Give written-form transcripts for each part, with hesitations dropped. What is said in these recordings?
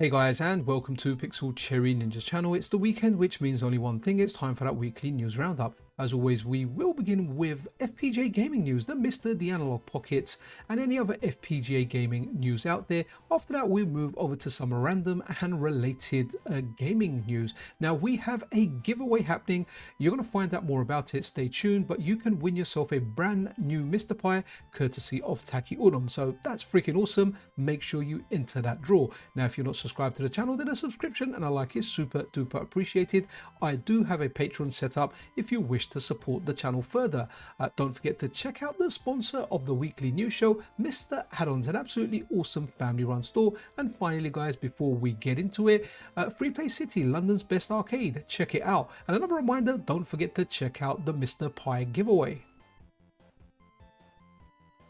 Hey guys, and welcome to Pixel Cherry Ninja's channel. It's the weekend, which means only one thing. It's time for that weekly news roundup. As always, we will begin with FPGA gaming news, the MiSTer, the Analogue Pockets, and any other FPGA gaming news out there. After that, we'll move over to some random and related gaming news. Now, we have a giveaway happening. You're going to find out more about it. Stay tuned, but you can win yourself a brand new MiSTer Pi, courtesy of Taki Udon. So that's freaking awesome. Make sure you enter that draw. Now, if you're not subscribed to the channel, then a subscription and a like is super duper appreciated. I do have a Patreon set up if you wish to support the channel further. Don't forget to check out the sponsor of the weekly news show, Mr. Add-ons, an absolutely awesome family run store. And finally guys, before we get into it, Free Play City, London's best arcade, check it out. And another reminder, don't forget to check out the MiSTer Pi giveaway.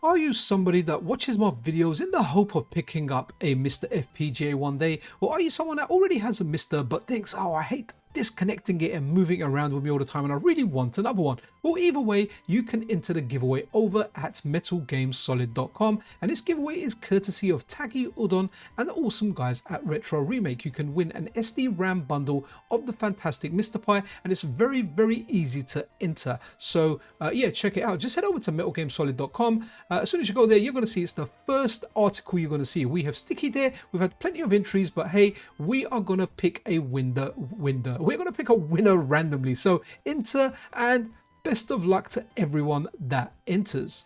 Are you somebody that watches my videos in the hope of picking up a MiSTer FPGA one day? Or are you someone that already has a MiSTer but thinks, oh, I hate disconnecting it and moving around with me all the time and I really want another one? Well, either way, you can enter the giveaway over at metalgamesolid.com, and this giveaway is courtesy of Taki Udon and the awesome guys at Retro Remake. You can win an SD RAM bundle of the fantastic MiSTer Pi, and it's very, very easy to enter. So yeah, check it out. Just head over to metalgamesolid.com. As soon as you go there, you're going to see it's the first article you're going to see. We have sticky there. We've had plenty of entries, but hey, we are going to pick a winner. We're going to pick a winner randomly. So enter, and best of luck to everyone that enters.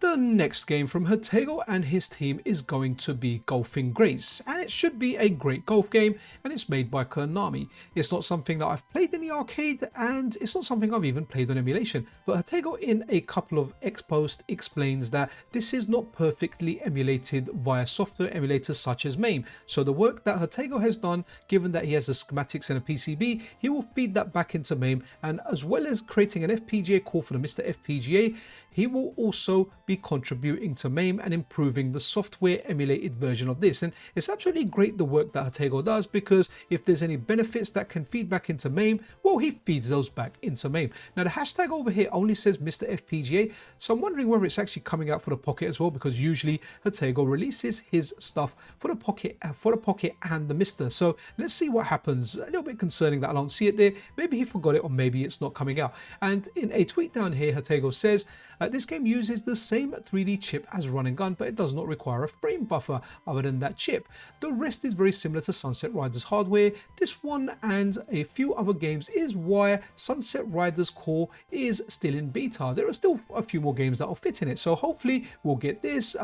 The next game from Hatego and his team is going to be Golfing Grace, and it should be a great golf game, and it's made by Konami. It's not something that I've played in the arcade, and it's not something I've even played on emulation, but Hatego in a couple of X-Post explains that this is not perfectly emulated via software emulators such as MAME. So the work that Hatego has done, given that he has the schematics and a PCB, he will feed that back into MAME, and as well as creating an FPGA core for the MiSTer FPGA, he will also be contributing to MAME and improving the software emulated version of this. And it's absolutely great the work that Hatego does, because if there's any benefits that can feed back into MAME, well, he feeds those back into MAME. Now the hashtag over here only says MiSTer FPGA, so I'm wondering whether it's actually coming out for the Pocket as well, because usually Hatego releases his stuff for the Pocket and the MiSTer. So let's see what happens. A little bit concerning that I don't see it there. Maybe he forgot it, or maybe it's not coming out. And in a tweet down here, Hatego says, this game uses the same 3D chip as Run and Gun, but it does not require a frame buffer other than that chip. The rest is very similar to Sunset Riders hardware. This one and a few other games is why Sunset Riders core is still in beta. There are still a few more games that will fit in it, so hopefully we'll get this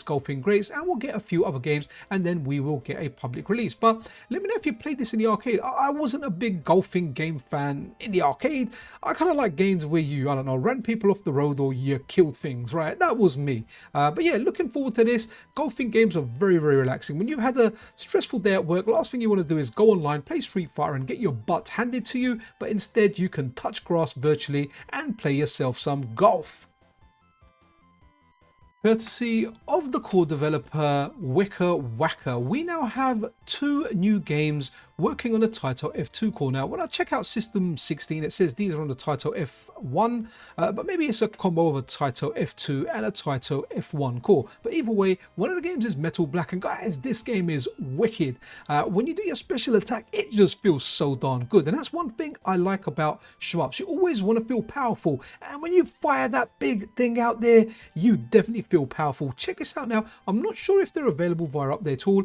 Golfing Grace, and we'll get a few other games, and then we will get a public release. But let me know if you played this in the arcade. I wasn't a big golfing game fan in the arcade. I kind of like games where you, I don't know, run people off the road or you killed things, right? That was me. But yeah, looking forward to this. Golfing games are very, very relaxing. When you've had a stressful day at work, last thing you want to do is go online, play Street Fighter and get your butt handed to you, but instead you can touch grass virtually and play yourself some golf. Courtesy of the core developer Weka, we now have two new games working on the Taito F2 core. Now, when I check out System 16, it says these are on the Taito F1, but maybe it's a combo of a Taito F2 and a Taito F1 core. But either way, one of the games is Metal Black, and guys, this game is wicked. When you do your special attack, it just feels so darn good, and that's one thing I like about shmups. You always want to feel powerful, and when you fire that big thing out there, you definitely feel powerful. Check this out now. I'm not sure if they're available via update tool.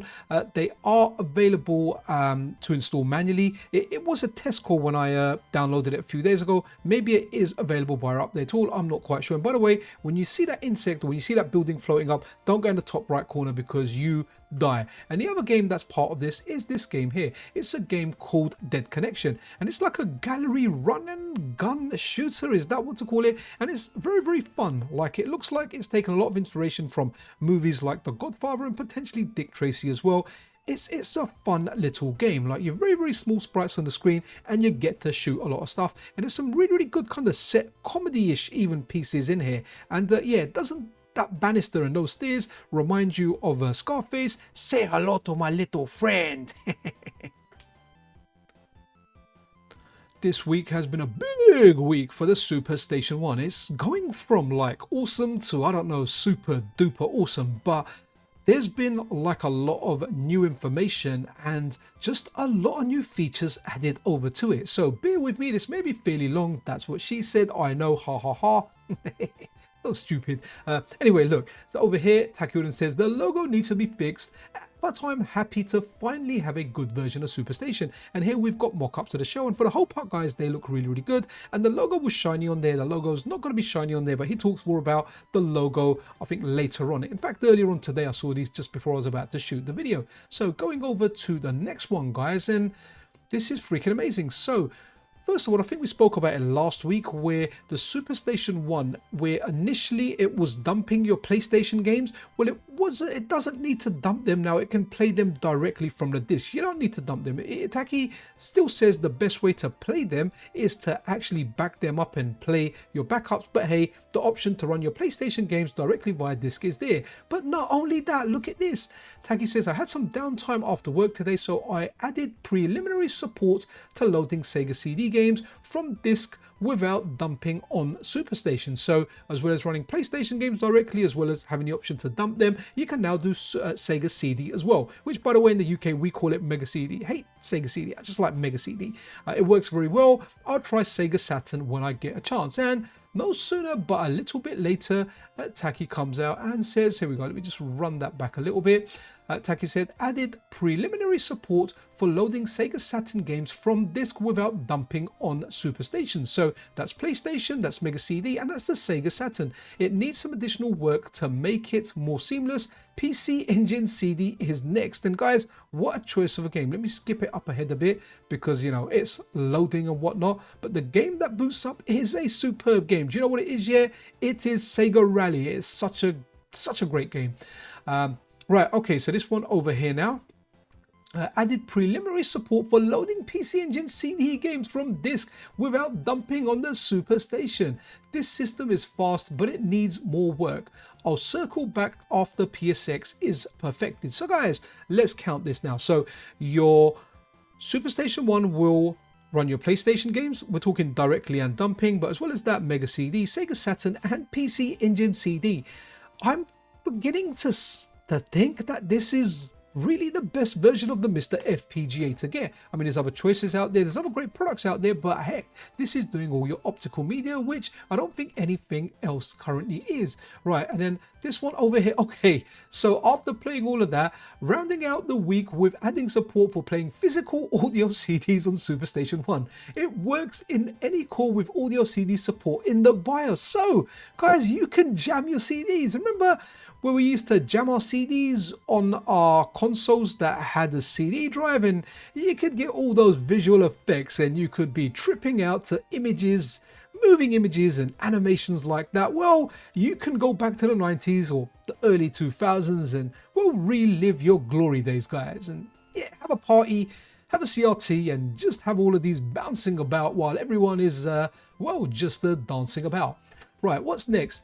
They are available to install manually. It was a test core when I downloaded it a few days ago. Maybe it is available via update tool. I'm not quite sure. And by the way, when you see that insect or when you see that building floating up, don't go in the top right corner because you die. And the other game that's part of this is this game here. It's a game called Dead Connection, and it's like a gallery run and gun shooter, is that what to call it? And it's very, very fun. Like, it looks like it's taken a lot of inspiration from movies like The Godfather and potentially Dick Tracy as well. It's a fun little game. Like, you're very, very small sprites on the screen and you get to shoot a lot of stuff, and there's some really, really good kind of set comedy-ish even pieces in here. And yeah, doesn't that banister and those stairs remind you of Scarface? Say hello to my little friend. This week has been a big week for the Super Station 1. It's going from like awesome to, I don't know, super duper awesome, but there's been like a lot of new information and just a lot of new features added over to it. So bear with me, this may be fairly long. That's what she said. I know, ha ha ha. So stupid. Anyway, look, so over here, Takurin says the logo needs to be fixed, but I'm happy to finally have a good version of Superstation. And here we've got mock-ups of the show, and for the whole part, guys, they look really, really good. And the logo was shiny on there. The logo's not going to be shiny on there, but he talks more about the logo, I think, later on. In fact, earlier on today, I saw these just before I was about to shoot the video. So going over to the next one, guys, and this is freaking amazing. So first of all, I think we spoke about it last week, where the Superstation 1, where initially it was dumping your PlayStation games. Well, it doesn't need to dump them now. It can play them directly from the disc. You don't need to dump them. Itaki still says the best way to play them is to actually back them up and play your backups. But hey, the option to run your PlayStation games directly via disc is there. But not only that, look at this. Taki says, I had some downtime after work today, so I added preliminary support to loading Sega CD games from disc without dumping on Superstation. So as well as running PlayStation games directly, as well as having the option to dump them, you can now do Sega CD as well, which by the way in the UK we call it Mega CD. Hate Sega CD, I just like Mega CD. It works very well. I'll try Sega Saturn when I get a chance. And no sooner but a little bit later, Taki comes out and says, here we go, let me just run that back a little bit. Taki said, added preliminary support for loading Sega Saturn games from disc without dumping on Superstation. So that's PlayStation, that's Mega CD, and that's the Sega Saturn. It needs some additional work to make it more seamless. PC Engine CD is next. And guys, what a choice of a game. Let me skip it up ahead a bit because, you know, it's loading and whatnot. But the game that boots up is a superb game. Do you know what it is? Yeah, it is Sega Rally. It's such a great game. Right, okay, so this one over here now. Added preliminary support for loading PC Engine CD games from disc without dumping on the Superstation. This system is fast, but it needs more work. I'll circle back after PSX is perfected. So guys, let's count this now. So your Superstation 1 will run your PlayStation games. We're talking directly and dumping, but as well as that, Mega CD, Sega Saturn, and PC Engine CD. I'm beginning to think that this is really the best version of the MiSTer FPGA to get. I mean, there's other choices out there, there's other great products out there, but heck, this is doing all your optical media, which I don't think anything else currently is. Right, and then this one over here. Okay, so after playing all of that, rounding out the week with adding support for playing physical audio CDs on Superstation 1. It works in any core with audio CD support in the BIOS. So guys, you can jam your CDs. Remember where we used to jam our CDs on our consoles that had a CD drive, and you could get all those visual effects and you could be tripping out to images, moving images and animations like that. Well, you can go back to the 90s or the early 2000s and well, relive your glory days, guys, and yeah, have a party, have a CRT, and just have all of these bouncing about while everyone is well, just dancing about. Right, what's next?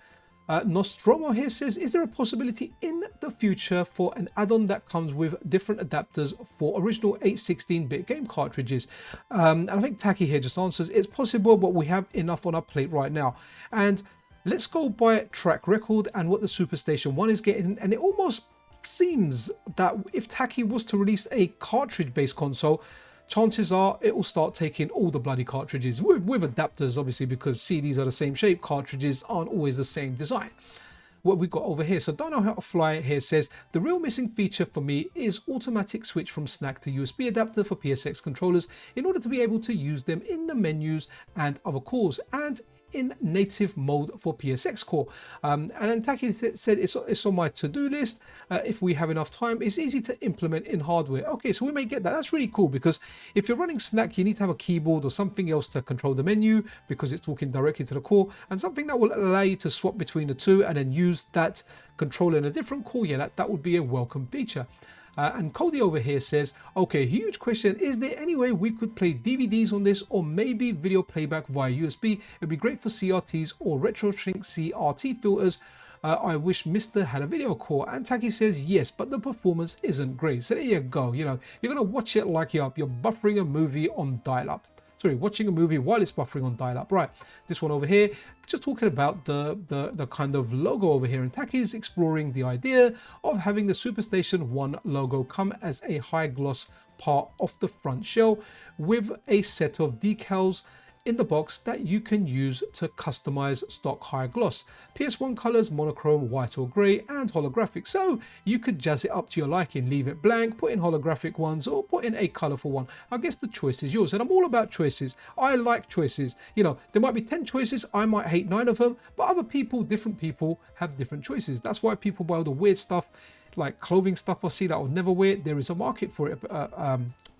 Nostromo here says, is there a possibility in the future for an add-on that comes with different adapters for original 816-bit game cartridges? And I think Taki here just answers, it's possible, but we have enough on our plate right now. And let's go by track record and what the Superstation 1 is getting. And it almost seems that if Taki was to release a cartridge-based console, chances are it will start taking all the bloody cartridges with adapters, obviously, because CDs are the same shape, cartridges aren't always the same design. What we've got over here, so Don't Know How to Fly here says, the real missing feature for me is automatic switch from SNAC to USB adapter for PSX controllers in order to be able to use them in the menus and other cores and in native mode for PSX core. And then Taki said it's on my to-do list. If we have enough time, it's easy to implement in hardware. Okay, so we may get that. That's really cool, because if you're running SNAC, you need to have a keyboard or something else to control the menu because it's talking directly to the core, and something that will allow you to swap between the two and then use that controller in a different core. Yeah, that would be a welcome feature. And Cody over here says, okay, huge question, is there any way we could play DVDs on this or maybe video playback via USB? It'd be great for CRTs or RetroShrink CRT filters. I wish MiSTer had a video core. And Taki says yes, but the performance isn't great. So there you go. You know, you're gonna watch it like you're buffering a movie on dial-up. sorry, watching a movie while it's buffering on dial-up. Right, this one over here, just talking about the kind of logo over here, and Taki's exploring the idea of having the Superstation 1 logo come as a high gloss part of the front shell with a set of decals in the box that you can use to customize stock high gloss, PS1 colors, monochrome, white or gray, and holographic. So you could jazz it up to your liking, leave it blank, put in holographic ones, or put in a colorful one. I guess the choice is yours, and I'm all about choices. I like choices. You know, there might be 10 choices, I might hate 9 of them, but other people, different people have different choices. That's why people buy all the weird stuff, like clothing stuff I see that I'll never wear. There is a market for it,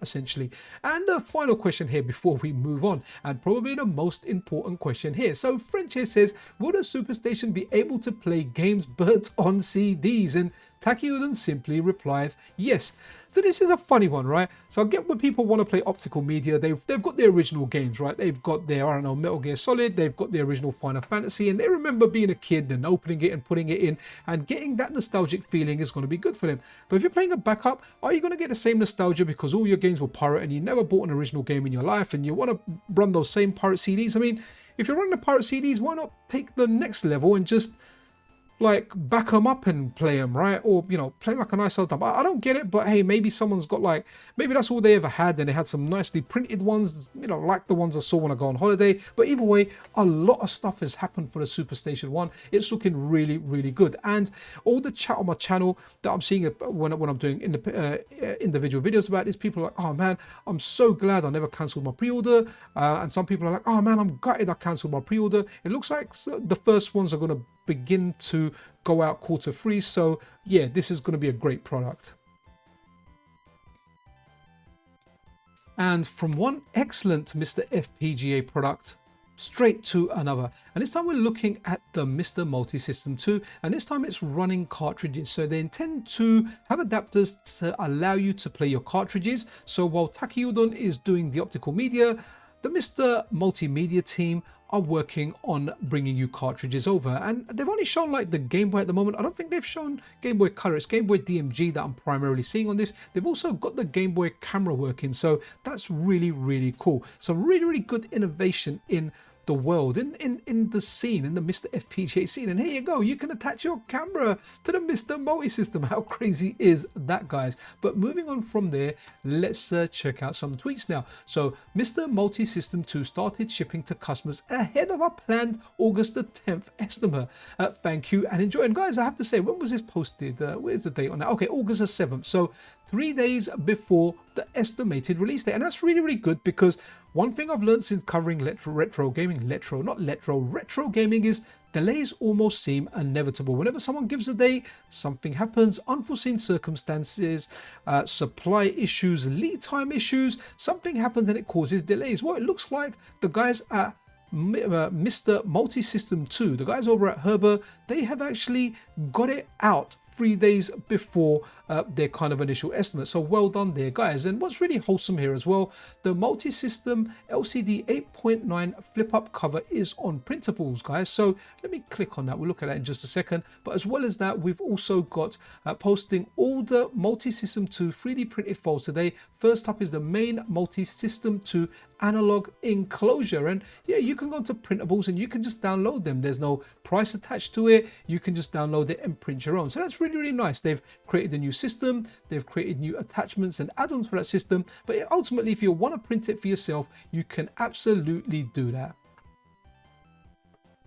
essentially. And the final question here before we move on, and probably the most important question here. So French here says, will the Superstation be able to play games burnt on CDs? And Takiudan simply replies, yes. So this is a funny one, right? So I get when people want to play optical media, they've got their original games, right? They've got their, I don't know, Metal Gear Solid, they've got their original Final Fantasy, and they remember being a kid and opening it and putting it in, and getting that nostalgic feeling is going to be good for them. But if you're playing a backup, are you going to get the same nostalgia because all your games were pirate and you never bought an original game in your life and you want to run those same pirate CDs? I mean, if you're running the pirate CDs, why not take the next level and just like back them up and play them, right? Or, you know, play like a nice old time. I don't get it, but hey, maybe someone's got like, maybe that's all they ever had, and they had some nicely printed ones, you know, like the ones I saw when I go on holiday. But either way, a lot of stuff has happened for the Superstation 1. It's looking really, really good. And all the chat on my channel that I'm seeing when I'm doing individual videos about this, people are like, oh man, I'm so glad I never cancelled my pre-order. And some people are like, oh man, I'm gutted I cancelled my pre-order. It looks like the first ones are going to begin to go out quarter 3. So yeah, this is going to be a great product. And from one excellent Mr. FPGA product straight to another, and this time we're looking at the MiSTer Multisystem 2, and this time it's running cartridges. So they intend to have adapters to allow you to play your cartridges. So while Takiudon is doing the optical media, the MiSTer Multimedia team are working on bringing you cartridges over, and they've only shown like the Game Boy at the moment. I don't think they've shown Game Boy Color. It's Game Boy DMG that I'm primarily seeing on this. They've also got the Game Boy camera working, so that's really, really cool. Some really, really good innovation in the world, in the scene, in the MiSTer FPGA scene. And here you go, you can attach your camera to the MiSTer Multisystem. How crazy is that, guys? But moving on from there, let's check out some tweets now. So MiSTer Multisystem 2 started shipping to customers ahead of our planned August the 10th estimate. Thank you and enjoy. And guys, I have to say, when was this posted? Where's the date on that? Okay, August the 7th. So 3 days before the estimated release date. And that's really, really good, because one thing I've learned since covering retro gaming is delays almost seem inevitable. Whenever someone gives a date, something happens, unforeseen circumstances, supply issues, lead time issues, something happens and it causes delays. Well, it looks like the guys at MiSTer Multisystem 2, the guys over at Herber, they have actually got it out 3 days before their kind of initial estimate. So well done there, guys. And what's really wholesome here as well, the Multisystem LCD 8.9 flip up cover is on printables, guys. So let me click on that. We'll look at that in just a second. But as well as that, we've also got posting all the Multisystem 2 3D printed files today. First up is the main Multisystem 2 analog enclosure, and yeah, you can go to printables and you can just download them. There's no price attached to it. You can just download it and print your own. So that's really, really nice. They've created a new system, they've created new attachments and add-ons for that system, but ultimately if you want to print it for yourself, you can absolutely do that.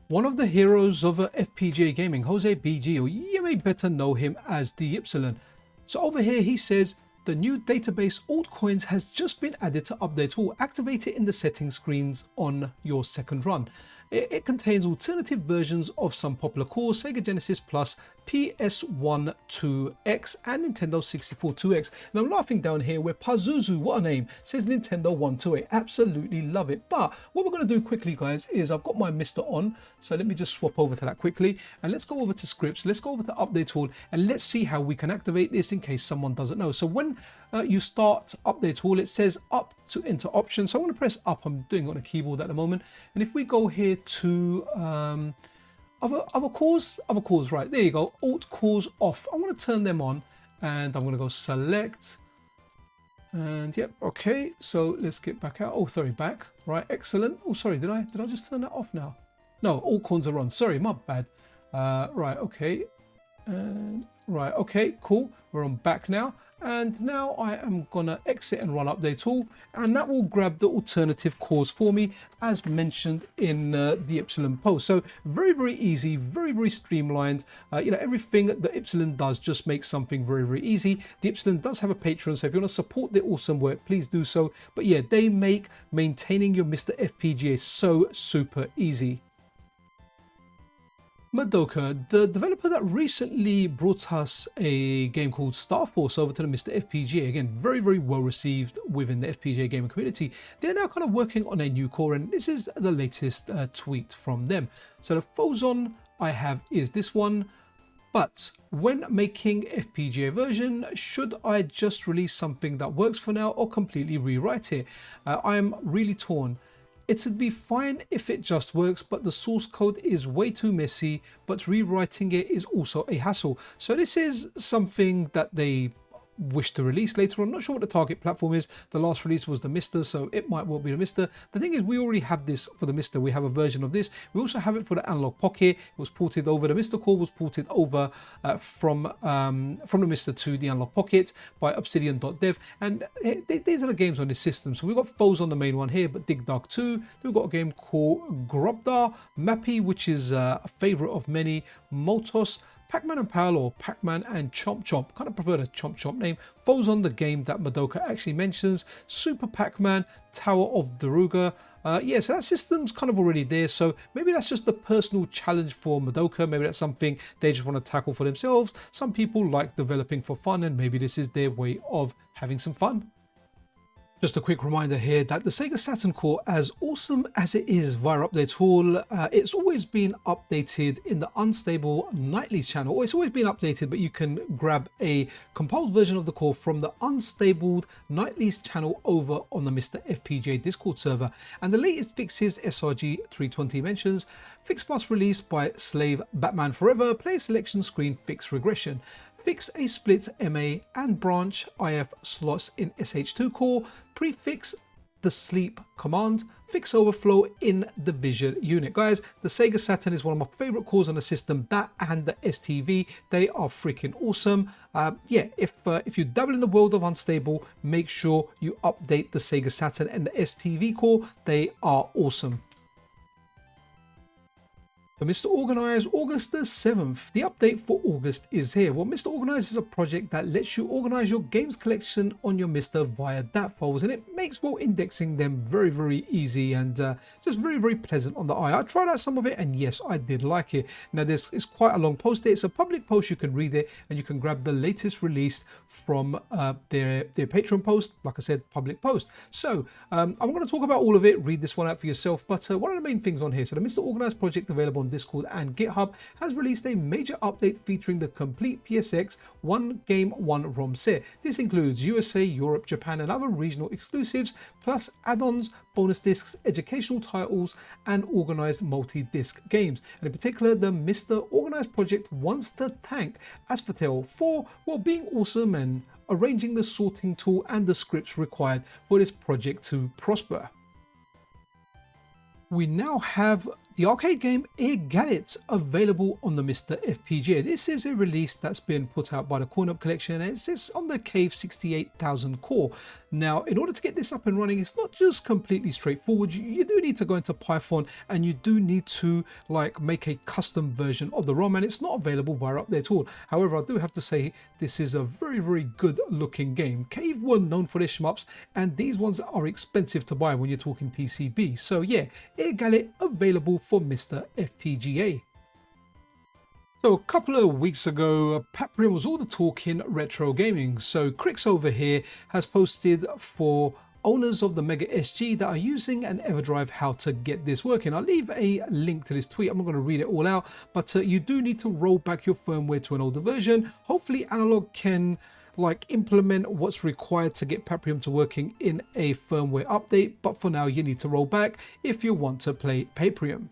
One of the heroes of FPGA gaming, Jose BG, or you may better know him as the Ypsilon. So over here he says, the new database altcoins has just been added to update all. Activate it in the settings screens on your second run. It contains alternative versions of some popular cores, Sega Genesis Plus, PS1 2X and Nintendo 64 2X. And I'm laughing down here where Pazuzu, what a name, says Nintendo 128. Absolutely love it. But what we're going to do quickly, guys, is I've got my MiSTer on. So let me just swap over to that quickly. And let's go over to scripts. Let's go over to update tool and let's see how we can activate this in case someone doesn't know. So when you start update tool, it says up to enter options. So I'm going to press up. I'm doing it on a keyboard at the moment. And if we go here to other cores, right, there you go, alt cores off. I want to turn them on and I'm going to go select And yep, okay, so let's get back out. Oh, sorry, back. Right, excellent. Oh, sorry, did I just turn that off now? No, all corners are on. Sorry, my bad. Right, okay. And right, okay, cool. We're on back now. And now I am gonna exit and run update all, and that will grab the alternative cores for me as mentioned in the Epsilon post. So very easy, very streamlined. You know, everything that Epsilon does just makes something very easy. The Epsilon does have a Patreon, so if you want to support their awesome work, please do so. But yeah, they make maintaining your MiSTer FPGA so super easy. Madoka, the developer that recently brought us a game called Star Force over to the MiSTer FPGA, again, very well received within the FPGA gaming community. They're now kind of working on a new core, and this is the latest tweet from them. So the Phozon I have is this one, but when making FPGA version, should I just release something that works for now or completely rewrite it? I am really torn. It would be fine if it just works, but the source code is way too messy, but rewriting it is also a hassle. So this is something that they wish to release later on. Not sure what the target platform is. The last release was the MiSTer, so it might well be the MiSTer. The thing is, we already have this for the MiSTer. We have a version of this. We also have it for the Analogue Pocket. It was ported over. The MiSTer core was ported over from the MiSTer to the Analogue Pocket by Obsidian.dev. And these are the games on this system. So we've got Phozon on the main one here, but Dig Dug 2. We've got a game called Grobda, O.M.A.Hei, which is a favorite of many, Moltos, Pac-Man and Pal, or Pac-Man and Chomp Chomp. Kind of prefer the Chomp Chomp name. Phozon, the game that Madoka actually mentions. Super Pac-Man, Tower of Daruga. Yeah, so that system's kind of already there. So maybe that's just the personal challenge for Madoka. Maybe that's something they just want to tackle for themselves. Some people like developing for fun, and maybe this is their way of having some fun. Just a quick reminder here that the Sega Saturn core, as awesome as it is via Update Hall, it's always been updated in the unstable Nightly's channel, or it's always been updated, but you can grab a compiled version of the core from the unstable Nightly's channel over on the MiSTer FPGA Discord server. And the latest fixes SRG 320 mentions Fix Plus released by Slave Batman Forever, player selection screen fix regression. Fix a split MA and branch IF slots in SH2 core, prefix the sleep command, fix overflow in the vision unit. Guys, the Sega Saturn is one of my favorite cores on the system, that and the STV. They are freaking awesome. Yeah, if you dabble in the world of unstable, make sure you update the Sega Saturn and the STV core. They are awesome. For MiSTer Organize, August the 7th. The update for August is here. Well, MiSTer Organize is a project that lets you organize your games collection on your MiSTer via DAT files, and it makes indexing them very easy and just very pleasant on the eye. I tried out some of it, and yes, I did like it. Now, it's quite a long post there. It's a public post. You can read it, and you can grab the latest release from their Patreon post. Like I said, public post. So I'm going to talk about all of it. Read this one out for yourself. But one of the main things on here, so the MiSTer Organize project available on Discord and GitHub has released a major update featuring the complete PSX one game one ROM set. This includes USA, Europe, Japan and other regional exclusives, plus add-ons, bonus discs, educational titles and organized multi-disc games. And in particular, the MiSTer Organized project wants to thank Asphatel for being awesome and arranging the sorting tool and the scripts required for this project to prosper. We now have the arcade game Airgallet available on the MiSTer FPGA. This is a release that's been put out by the Corn Up Collection, and it's on the Cave 68000 core. Now, in order to get this up and running, it's not just completely straightforward. You do need to go into Python, and you do need to make a custom version of the ROM, and it's not available via Update at all. However, I do have to say this is a very good looking game. Cave were known for their shmups, and these ones are expensive to buy when you're talking PCB. So yeah, Airgallet available for MiSTer FPGA. So a couple of weeks ago, Paprium was all the talk in retro gaming. So Crix over here has posted for owners of the Mega SG that are using an EverDrive how to get this working. I'll leave a link to this tweet. I'm not going to read it all out, but you do need to roll back your firmware to an older version. Hopefully Analogue can implement what's required to get Paprium to working in a firmware update, but for now you need to roll back if you want to play Paprium.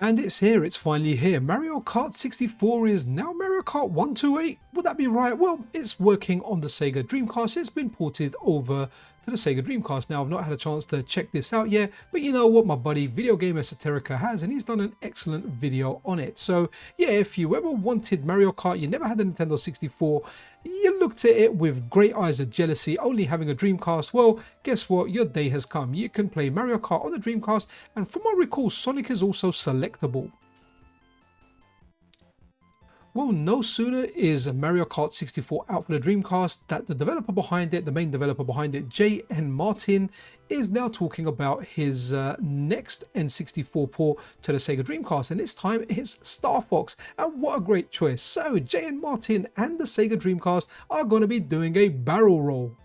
And it's here, it's finally here. Mario Kart 64 is now Mario Kart 128. Would that be right? Well, it's working on the Sega Dreamcast. It's been ported over to the Sega Dreamcast. Now, I've not had a chance to check this out yet, but you know what my buddy Video Game Esoterica has, and he's done an excellent video on it. So yeah, if you ever wanted Mario Kart, you never had a Nintendo 64, you looked at it with great eyes of jealousy, only having a Dreamcast, well, guess what? Your day has come. You can play Mario Kart on the Dreamcast, and from what I recall, Sonic is also selectable. Well, no sooner is Mario Kart 64 out for the Dreamcast that the developer behind it, the main developer behind it, J.N. Martin, is now talking about his next N64 port to the Sega Dreamcast, and this time it's Star Fox. And what a great choice. So J.N. Martin and the Sega Dreamcast are going to be doing a barrel roll.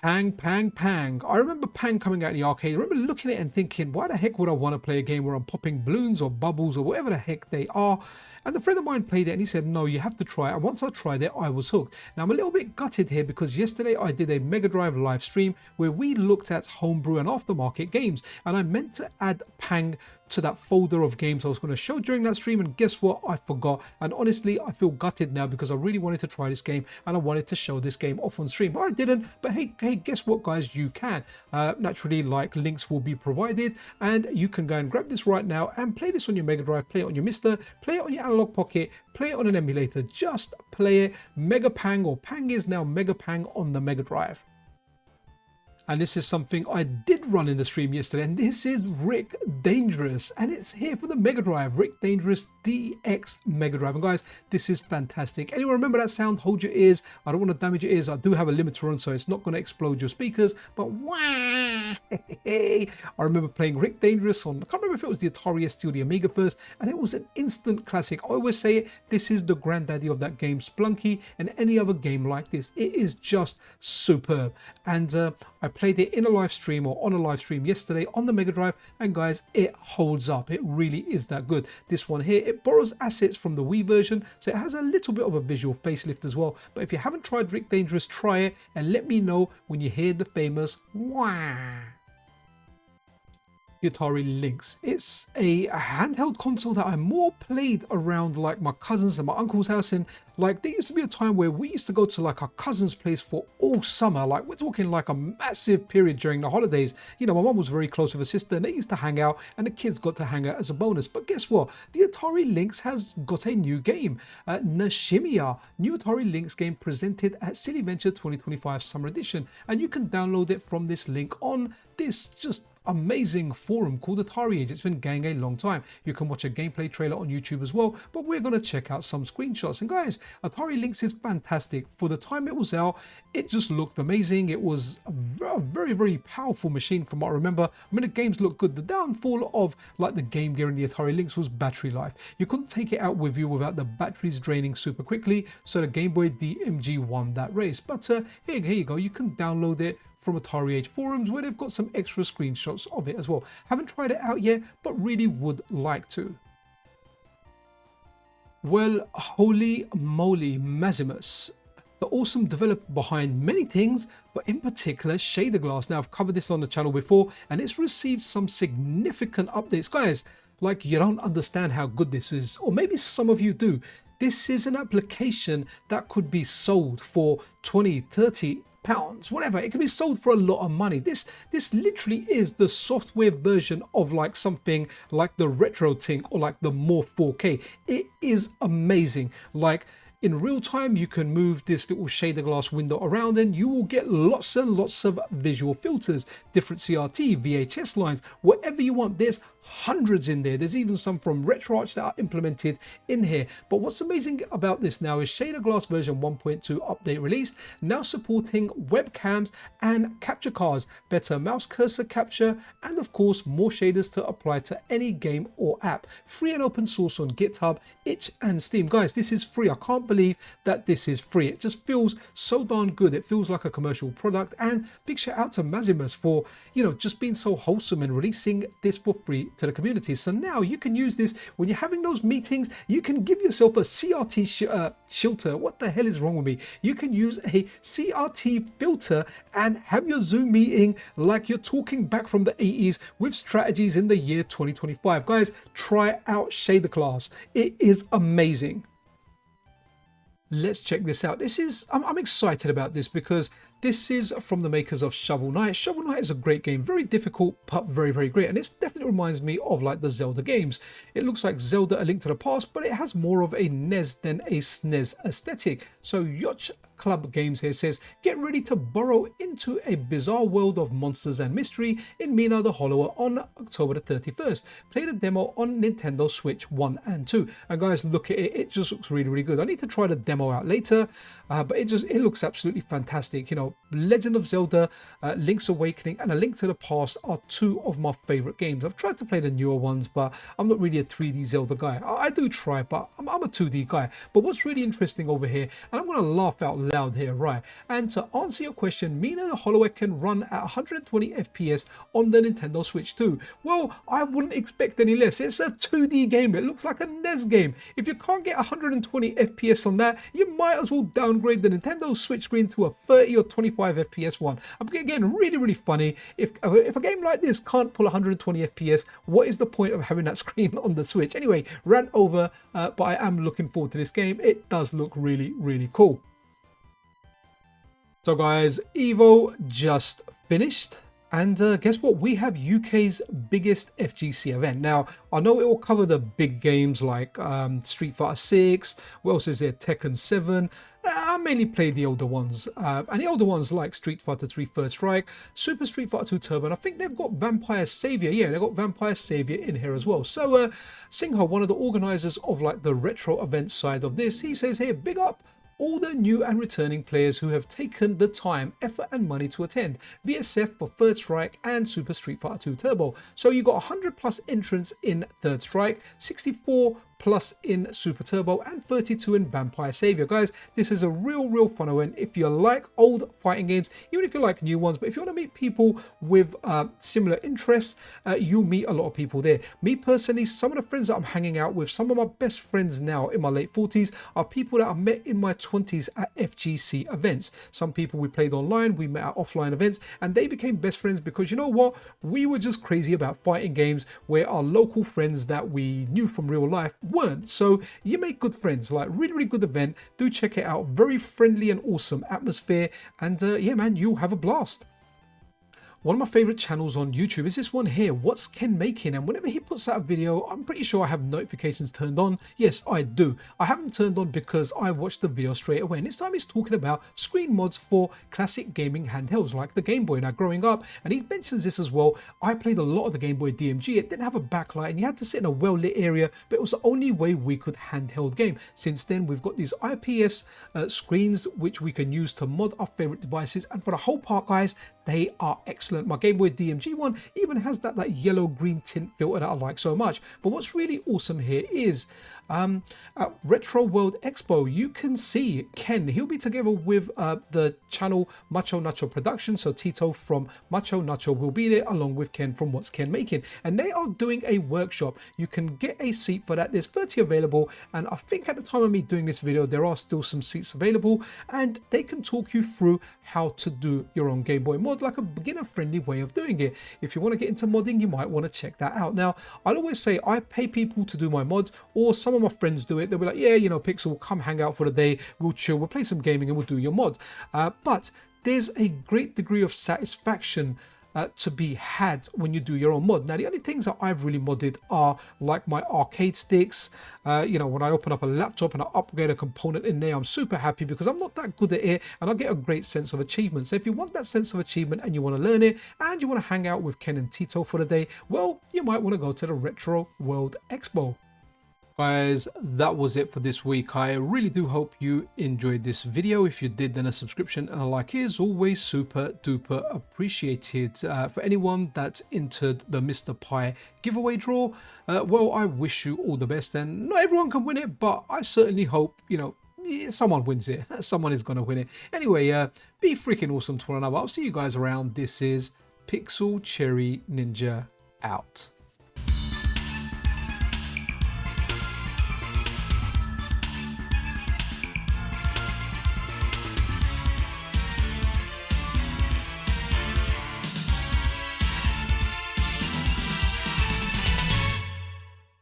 Pang, pang, pang. I remember Pang coming out in the arcade. I remember looking at it and thinking, why the heck would I want to play a game where I'm popping balloons or bubbles or whatever the heck they are? And a friend of mine played it and he said, no, you have to try it. And once I tried it, I was hooked. Now I'm a little bit gutted here because yesterday I did a Mega Drive live stream where we looked at homebrew and aftermarket games. And I meant to add Pang to that folder of games I was going to show during that stream, and guess what? I forgot. And honestly, I feel gutted now because I really wanted to try this game and I wanted to show this game off on stream, but I didn't. But hey, guess what, guys? You can. Naturally, like, links will be provided, and you can go and grab this right now and play this on your Mega Drive, play it on your MiSTer, play it on your Analogue Pocket, play it on an emulator. Just play it. Mega Pang, or Pang is now Mega Pang on the Mega Drive. And this is something I did run in the stream yesterday, and this is Rick Dangerous, and it's here for the Mega Drive, Rick Dangerous DX Mega Drive. And guys, this is fantastic. Anyone remember that sound? Hold your ears. I don't want to damage your ears. I do have a limiter on, so it's not going to explode your speakers, but wah! I remember playing Rick Dangerous on, I can't remember if it was the Atari ST or the Amiga first, and it was an instant classic. I always say it, this is the granddaddy of that game, Splunky, and any other game like this. It is just superb. And I played it in a live stream, or on a live stream yesterday on the Mega Drive, and guys, it holds up. It really is that good. This one here, it borrows assets from the Wii version, so it has a little bit of a visual facelift as well. But if you haven't tried Rick Dangerous, try it and let me know when you hear the famous wah. The Atari Lynx. It's a handheld console that I more played around like my cousins and my uncle's house. And like, there used to be a time where we used to go to like our cousin's place for all summer. Like, we're talking like a massive period during the holidays. You know, my mum was very close with her sister and they used to hang out, and the kids got to hang out as a bonus. But guess what? The Atari Lynx has got a new game, Nishiyama, new Atari Lynx game presented at Silly Venture 2025 Summer Edition. And you can download it from this link on this just amazing forum called Atari Age. It's been going a long time. You can watch a gameplay trailer on YouTube as well, but we're going to check out some screenshots. And guys, Atari Lynx is fantastic. For the time it was out, it just looked amazing. It was a very, very powerful machine from what I remember. I mean, the games looked good. The downfall of like the Game Gear and the Atari Lynx was battery life. You couldn't take it out with you without the batteries draining super quickly, so the Game Boy DMG won that race. But here you go. You can download it from Atari Age forums, where they've got some extra screenshots of it as well. Haven't tried it out yet, but really would like to. Well, holy moly, Maximus, the awesome developer behind many things, but in particular Shader Glass. Now, I've covered this on the channel before, and it's received some significant updates. Guys, like, you don't understand how good this is, or maybe some of you do. This is an application that could be sold for 20, 30 pounds, whatever. It can be sold for a lot of money. This literally is the software version of like something like the Retro Tink or like the More 4K. It is amazing. Like, in real time, you can move this little shader glass window around and you will get lots and lots of visual filters, different CRT, VHS lines, whatever you want. There's hundreds in there. There's even some from RetroArch that are implemented in here. But what's amazing about this now is Shader Glass version 1.2 update released, now supporting webcams and capture cards, better mouse cursor capture, and of course more shaders to apply to any game or app. Free and open source on GitHub, Itch and Steam. Guys, this is free. I can't believe that this is free. It just feels so darn good. It feels like a commercial product. And big shout out to Maximus for, you know, just being so wholesome and releasing this for free to the community. So now you can use this when you're having those meetings. You can give yourself a CRT filter. What the hell is wrong with me? You can use a CRT filter and have your Zoom meeting like you're talking back from the 80s with strategies in the year 2025. Guys, try out Shader Class. It is amazing. Let's check this out. I'm excited about this because this is from the makers of Shovel Knight. Shovel Knight is a great game, very difficult, but very, very great. And it definitely reminds me of like the Zelda games. It looks like Zelda: A Link to the Past, but it has more of a NES than a SNES aesthetic. So Yacht Club Games here says, get ready to burrow into a bizarre world of monsters and mystery in Mina the Hollower on October the 31st. Play the demo on Nintendo Switch 1 and 2. And guys, look at it. It just looks really, really good. I need to try the demo out later, but it looks absolutely fantastic. You know, Legend of Zelda, Link's Awakening, and A Link to the Past are two of my favorite games. I've tried to play the newer ones, but I'm not really a 3D Zelda guy. I do try, but I'm a 2D guy. But what's really interesting over here, and I'm going to laugh out loud here, right? And to answer your question, Mina the Hollower can run at 120 FPS on the Nintendo Switch 2. Well, I wouldn't expect any less. It's a 2D game. It looks like a NES game. If you can't get 120 FPS on that, you might as well downgrade the Nintendo Switch screen to a 30 or 25 FPS one. I'm getting really, really funny. If a game like this can't pull 120 FPS, what is the point of having that screen on the Switch? Anyway, rant over, but I am looking forward to this game. It does look really, really cool. So guys, Evo just finished, and guess what? We have UK's biggest FGC event. Now, I know it will cover the big games like Street Fighter 6, what else is there, Tekken 7. I mainly played the older ones, and the older ones like Street Fighter 3 Third Strike, Super Street Fighter 2 Turbo, and I think they've got Vampire Savior. Yeah, they've got Vampire Savior in here as well. So Singho, one of the organizers of like the retro event side of this, he says here, big up all the new and returning players who have taken the time, effort and money to attend. VSF for Third Strike and Super Street Fighter 2 Turbo. So you got 100 plus entrants in Third Strike, 64 plus in Super Turbo, and 32 in Vampire Savior. Guys, this is a real fun event if you like old fighting games, even if you like new ones. But if you want to meet people with similar interests, you'll meet a lot of people there. Me personally, some of the friends that I'm hanging out with, some of my best friends now in my late 40s are people that I met in my 20s at FGC events. Some people we played online, we met at offline events, and they became best friends because, you know what, we were just crazy about fighting games where our local friends that we knew from real life weren't. So you make good friends. Like, really good event. Do check it out. Very friendly and awesome atmosphere, and yeah man, you'll have a blast. One of my favorite channels on YouTube is this one here, whatskenmaking, and whenever he puts out a video, I'm pretty sure I have notifications turned on. Yes, I do. I have them turned on because I watched the video straight away, and this time he's talking about screen mods for classic gaming handhelds like the Game Boy. Now, growing up, and he mentions this as well, I played a lot of the Game Boy DMG. It didn't have a backlight and you had to sit in a well-lit area, but it was the only way we could handheld game. Since then, we've got these IPS screens which we can use to mod our favorite devices, and for the whole part, guys, they are excellent. My Game Boy DMG one even has that like yellow-green tint filter that I like so much. But what's really awesome here is at Retro World Expo, you can see Ken. He'll be together with the channel Macho Nacho Productions. So Tito from Macho Nacho will be there along with Ken from What's Ken Making, and they are doing a workshop. You can get a seat for that. There's 30 available, and I think at the time of me doing this video there are still some seats available, and they can talk you through how to do your own Game Boy mod, like a beginner friendly way of doing it. If you want to get into modding, you might want to check that out. Now, I'll always say I pay people to do my mods, or some of my friends do it. They'll be like, yeah, you know, Pixel, come hang out for the day, we'll chill, we'll play some gaming and we'll do your mod. But there's a great degree of satisfaction to be had when you do your own mod. Now, the only things that I've really modded are like my arcade sticks. You know, when I open up a laptop and I upgrade a component in there, I'm super happy because I'm not that good at it, and I get a great sense of achievement. So if you want that sense of achievement and you want to learn it and you want to hang out with Ken and Tito for the day, well, you might want to go to the Retro World Expo. Guys, that was it for this week. I really do hope you enjoyed this video. If you did, then a subscription and a like is always super duper appreciated. For anyone that entered the Mr. Pi giveaway draw, well, I wish you all the best, and not everyone can win it, but I certainly hope, you know, someone wins it. Someone is going to win it. Anyway, be freaking awesome to one another. I'll see you guys around. This is Pixel Cherry Ninja out.